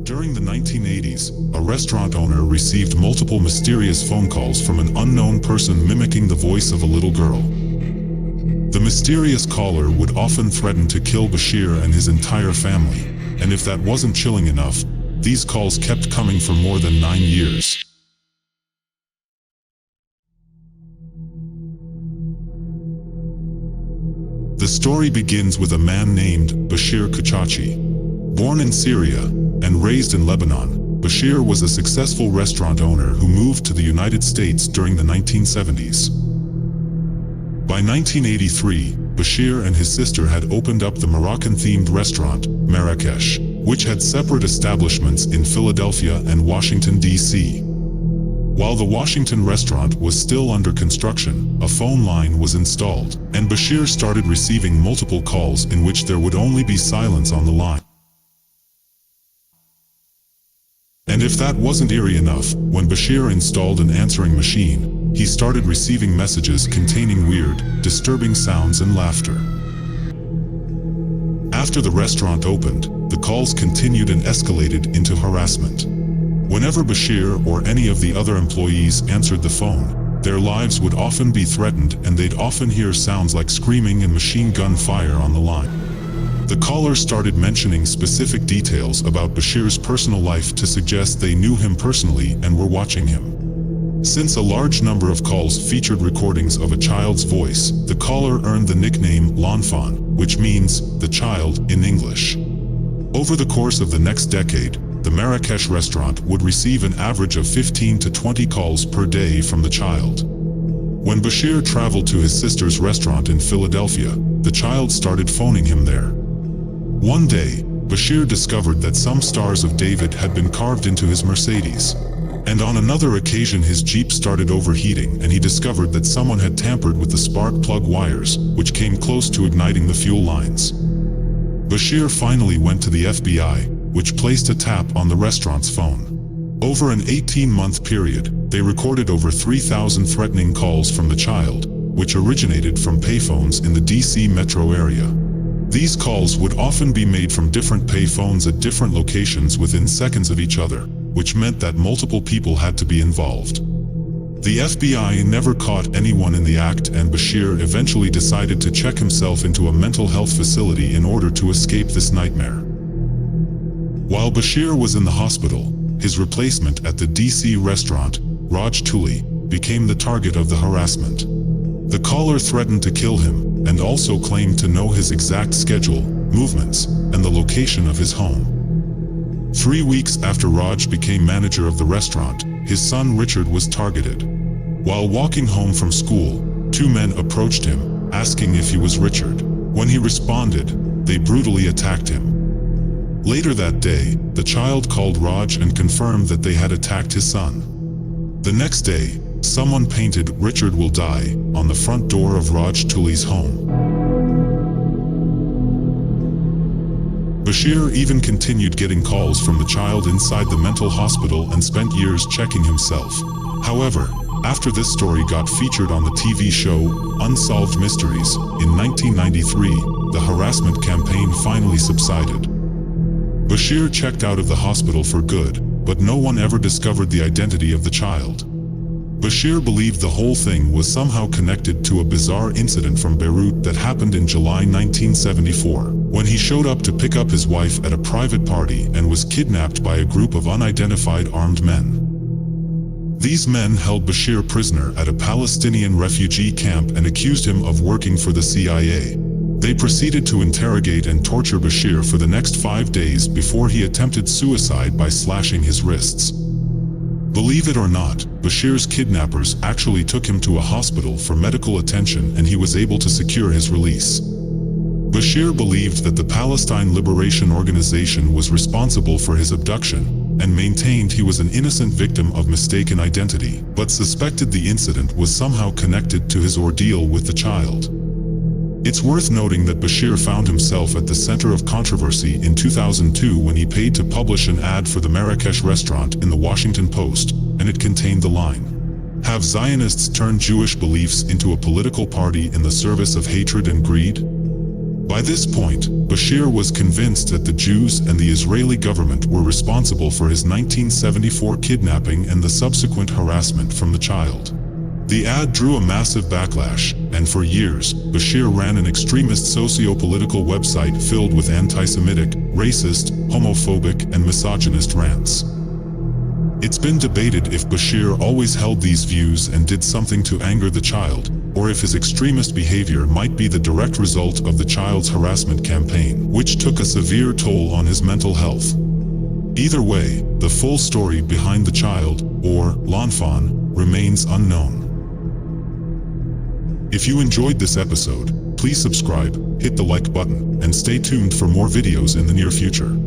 During the 1980s, a restaurant owner received multiple mysterious phone calls from an unknown person mimicking the voice of a little girl. The mysterious caller would often threaten to kill Bashir and his entire family, and if that wasn't chilling enough, these calls kept coming for more than 9 years. The story begins with a man named Bashir Kouchacji. Born in Syria and raised in Lebanon, Bashir was a successful restaurant owner who moved to the United States during the 1970s. By 1983, Bashir and his sister had opened up the Moroccan-themed restaurant, Marrakesh, which had separate establishments in Philadelphia and Washington, D.C. While the Washington restaurant was still under construction, a phone line was installed, and Bashir started receiving multiple calls in which there would only be silence on the line. And if that wasn't eerie enough, when Bashir installed an answering machine, he started receiving messages containing weird, disturbing sounds and laughter. After the restaurant opened, the calls continued and escalated into harassment. Whenever Bashir or any of the other employees answered the phone, their lives would often be threatened and they'd often hear sounds like screaming and machine gun fire on the line. The callers started mentioning specific details about Bashir's personal life to suggest they knew him personally and were watching him. Since a large number of calls featured recordings of a child's voice, the caller earned the nickname L'Enfant, which means the child in English. Over the course of the next decade, the Marrakesh restaurant would receive an average of 15 to 20 calls per day from the child. When Bashir traveled to his sister's restaurant in Philadelphia, the child started phoning him there. One day, Bashir discovered that some stars of David had been carved into his Mercedes. And on another occasion his Jeep started overheating and he discovered that someone had tampered with the spark plug wires, which came close to igniting the fuel lines. Bashir finally went to the FBI, which placed a tap on the restaurant's phone. Over an 18-month period, they recorded over 3,000 threatening calls from the child, which originated from payphones in the DC metro area. These calls would often be made from different payphones at different locations within seconds of each other, which meant that multiple people had to be involved. The FBI never caught anyone in the act, and Bashir eventually decided to check himself into a mental health facility in order to escape this nightmare. While Bashir was in the hospital, his replacement at the DC restaurant, Raj Tuli, became the target of the harassment. The caller threatened to kill him, and also claimed to know his exact schedule, movements, and the location of his home. 3 weeks after Raj became manager of the restaurant, his son Richard was targeted. While walking home from school, 2 men approached him, asking if he was Richard. When he responded, they brutally attacked him. Later that day, the child called Raj and confirmed that they had attacked his son. The next day, someone painted "Richard will die" on the front door of Raj Tuli's home. Bashir even continued getting calls from the child inside the mental hospital and spent years checking himself. However, after this story got featured on the TV show Unsolved Mysteries in 1993, the harassment campaign finally subsided. Bashir checked out of the hospital for good, but no one ever discovered the identity of the child. Bashir believed the whole thing was somehow connected to a bizarre incident from Beirut that happened in July 1974, when he showed up to pick up his wife at a private party and was kidnapped by a group of unidentified armed men. These men held Bashir prisoner at a Palestinian refugee camp and accused him of working for the CIA. They proceeded to interrogate and torture Bashir for the next 5 days before he attempted suicide by slashing his wrists. Believe it or not, Bashir's kidnappers actually took him to a hospital for medical attention and he was able to secure his release. Bashir believed that the Palestine Liberation Organization was responsible for his abduction and maintained he was an innocent victim of mistaken identity, but suspected the incident was somehow connected to his ordeal with the child. It's worth noting that Bashir found himself at the center of controversy in 2002 when he paid to publish an ad for the Marrakesh restaurant in the Washington Post, and it contained the line, "Have Zionists turned Jewish beliefs into a political party in the service of hatred and greed?" By this point, Bashir was convinced that the Jews and the Israeli government were responsible for his 1974 kidnapping and the subsequent harassment from the child. The ad drew a massive backlash, and for years, Bashir ran an extremist socio-political website filled with anti-Semitic, racist, homophobic, and misogynist rants. It's been debated if Bashir always held these views and did something to anger the child, or if his extremist behavior might be the direct result of the child's harassment campaign, which took a severe toll on his mental health. Either way, the full story behind the child, or l'enfant, remains unknown. If you enjoyed this episode, please subscribe, hit the like button, and stay tuned for more videos in the near future.